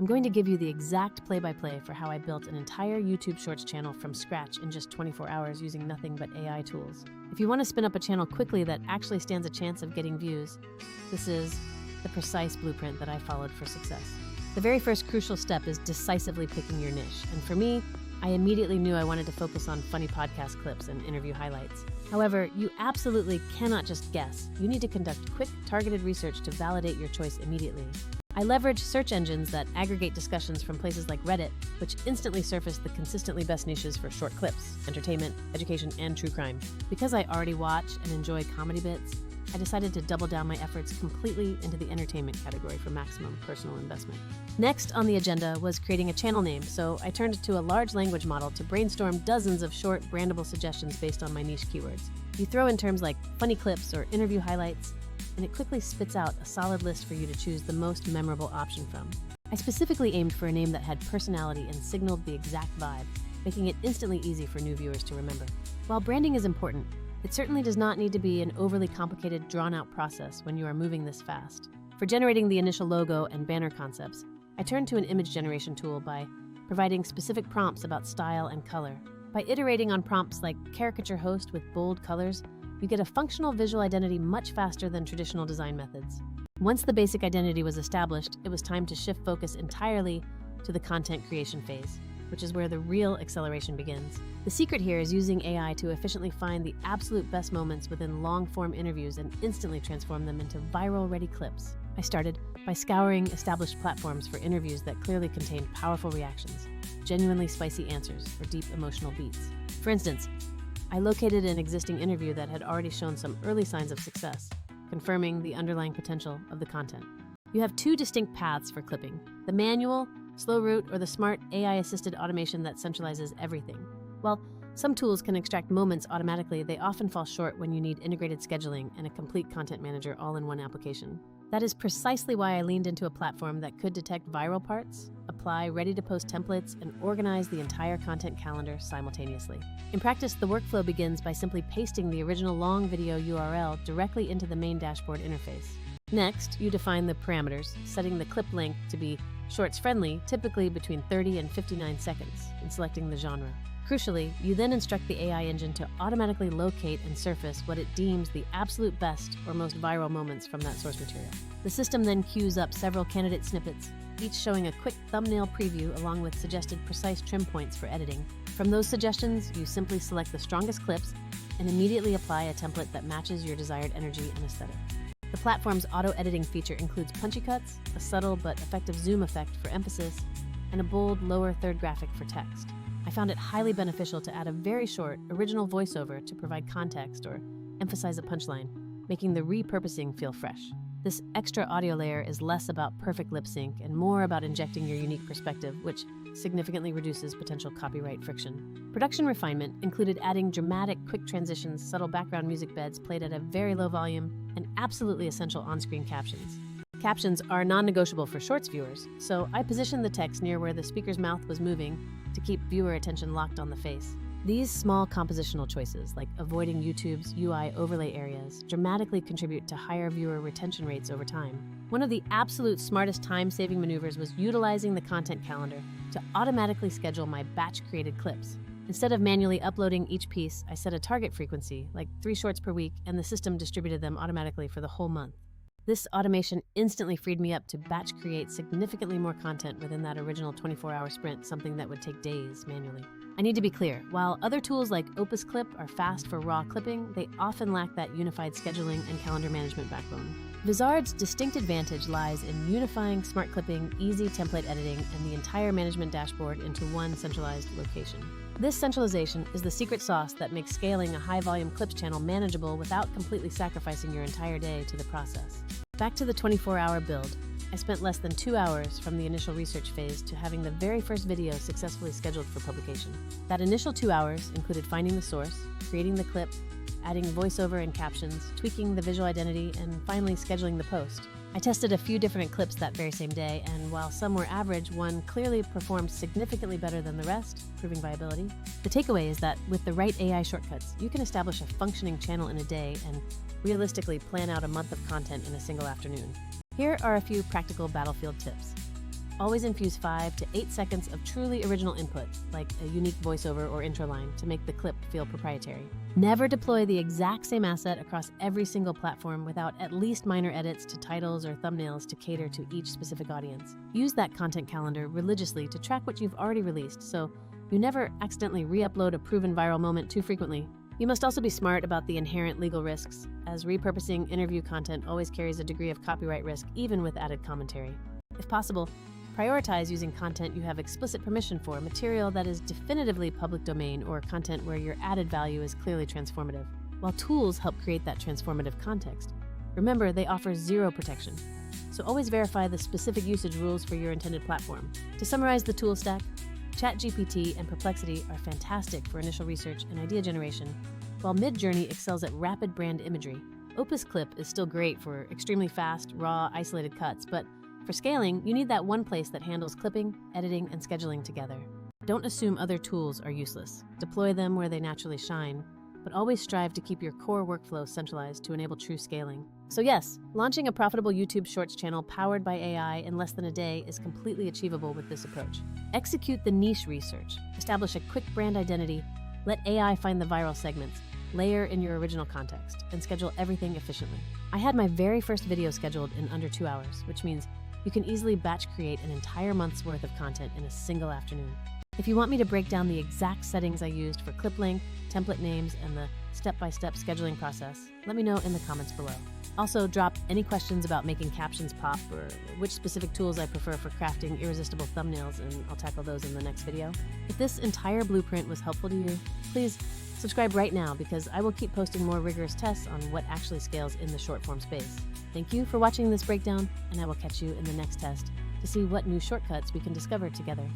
I'm going to give you the exact play-by-play for how I built an entire YouTube Shorts channel from scratch in just 24 hours using nothing but AI tools. If you want to spin up a channel quickly that actually stands a chance of getting views, this is the precise blueprint that I followed for success. The very first crucial step is decisively picking your niche, and for me, I immediately knew I wanted to focus on funny podcast clips and interview highlights. However, you absolutely cannot just guess. You need to conduct quick, targeted research to validate your choice immediately. I leverage search engines that aggregate discussions from places like Reddit, which instantly surface the consistently best niches for short clips, entertainment, education, and true crime. Because I already watch and enjoy comedy bits, I decided to double down my efforts completely into the entertainment category for maximum personal investment. Next on the agenda was creating a channel name, so I turned to a large language model to brainstorm dozens of short, brandable suggestions based on my niche keywords. You throw in terms like funny clips or interview highlights, and it quickly spits out a solid list for you to choose the most memorable option from. I specifically aimed for a name that had personality and signaled the exact vibe, making it instantly easy for new viewers to remember. While branding is important, it certainly does not need to be an overly complicated, drawn-out process when you are moving this fast. For generating the initial logo and banner concepts, I turned to an image generation tool by providing specific prompts about style and color. By iterating on prompts like caricature host with bold colors, you get a functional visual identity much faster than traditional design methods. Once the basic identity was established, it was time to shift focus entirely to the content creation phase, which is where the real acceleration begins. The secret here is using AI to efficiently find the absolute best moments within long-form interviews and instantly transform them into viral-ready clips. I started by scouring established platforms for interviews that clearly contained powerful reactions, genuinely spicy answers, or deep emotional beats. For instance, I located an existing interview that had already shown some early signs of success, confirming the underlying potential of the content. You have two distinct paths for clipping: the manual, slow route, or the smart AI-assisted automation that centralizes everything. While some tools can extract moments automatically, they often fall short when you need integrated scheduling and a complete content manager all in one application. That is precisely why I leaned into a platform that could detect viral parts, apply ready-to-post templates, and organize the entire content calendar simultaneously. In practice, the workflow begins by simply pasting the original long video URL directly into the main dashboard interface. Next, you define the parameters, setting the clip length to be shorts-friendly, typically between 30 and 59 seconds, and selecting the genre. Crucially, you then instruct the AI engine to automatically locate and surface what it deems the absolute best or most viral moments from that source material. The system then queues up several candidate snippets, each showing a quick thumbnail preview along with suggested precise trim points for editing. From those suggestions, you simply select the strongest clips and immediately apply a template that matches your desired energy and aesthetic. The platform's auto-editing feature includes punchy cuts, a subtle but effective zoom effect for emphasis, and a bold lower third graphic for text. I found it highly beneficial to add a very short, original voiceover to provide context or emphasize a punchline, making the repurposing feel fresh. This extra audio layer is less about perfect lip sync and more about injecting your unique perspective, which significantly reduces potential copyright friction. Production refinement included adding dramatic, quick transitions, subtle background music beds played at a very low volume, and absolutely essential on-screen captions. Captions are non-negotiable for Shorts viewers, so I positioned the text near where the speaker's mouth was moving to keep viewer attention locked on the face. These small compositional choices, like avoiding YouTube's UI overlay areas, dramatically contribute to higher viewer retention rates over time. One of the absolute smartest time-saving maneuvers was utilizing the content calendar to automatically schedule my batch-created clips. Instead of manually uploading each piece, I set a target frequency, like 3 shorts per week, and the system distributed them automatically for the whole month. This automation instantly freed me up to batch create significantly more content within that original 24-hour sprint, something that would take days manually. I need to be clear, while other tools like Opus Clip are fast for raw clipping, they often lack that unified scheduling and calendar management backbone. Vizard's distinct advantage lies in unifying smart clipping, easy template editing, and the entire management dashboard into one centralized location. This centralization is the secret sauce that makes scaling a high-volume clips channel manageable without completely sacrificing your entire day to the process. Back to the 24-hour build. I spent less than 2 hours from the initial research phase to having the very first video successfully scheduled for publication. That initial 2 hours included finding the source, creating the clip, adding voiceover and captions, tweaking the visual identity, and finally scheduling the post. I tested a few different clips that very same day, and while some were average, one clearly performed significantly better than the rest, proving viability. The takeaway is that with the right AI shortcuts, you can establish a functioning channel in a day and realistically plan out a month of content in a single afternoon. Here are a few practical battlefield tips. Always infuse 5 to 8 seconds of truly original input, like a unique voiceover or intro line, to make the clip feel proprietary. Never deploy the exact same asset across every single platform without at least minor edits to titles or thumbnails to cater to each specific audience. Use that content calendar religiously to track what you've already released, so you never accidentally re-upload a proven viral moment too frequently. You must also be smart about the inherent legal risks, as repurposing interview content always carries a degree of copyright risk, even with added commentary. If possible, prioritize using content you have explicit permission for, material that is definitively public domain, or content where your added value is clearly transformative. While tools help create that transformative context, remember they offer zero protection. So always verify the specific usage rules for your intended platform. To summarize the tool stack, ChatGPT and Perplexity are fantastic for initial research and idea generation, while MidJourney excels at rapid brand imagery. Opus Clip is still great for extremely fast, raw, isolated cuts, but for scaling, you need that one place that handles clipping, editing, and scheduling together. Don't assume other tools are useless. Deploy them where they naturally shine, but always strive to keep your core workflow centralized to enable true scaling. So yes, launching a profitable YouTube Shorts channel powered by AI in less than a day is completely achievable with this approach. Execute the niche research, establish a quick brand identity, let AI find the viral segments, layer in your original context, and schedule everything efficiently. I had my very first video scheduled in under 2 hours, which means you can easily batch create an entire month's worth of content in a single afternoon. If you want me to break down the exact settings I used for clip length, template names, and the step-by-step scheduling process, let me know in the comments below. Also, drop any questions about making captions pop or which specific tools I prefer for crafting irresistible thumbnails, and I'll tackle those in the next video. If this entire blueprint was helpful to you, please subscribe right now, because I will keep posting more rigorous tests on what actually scales in the short-form space. Thank you for watching this breakdown, and I will catch you in the next test to see what new shortcuts we can discover together.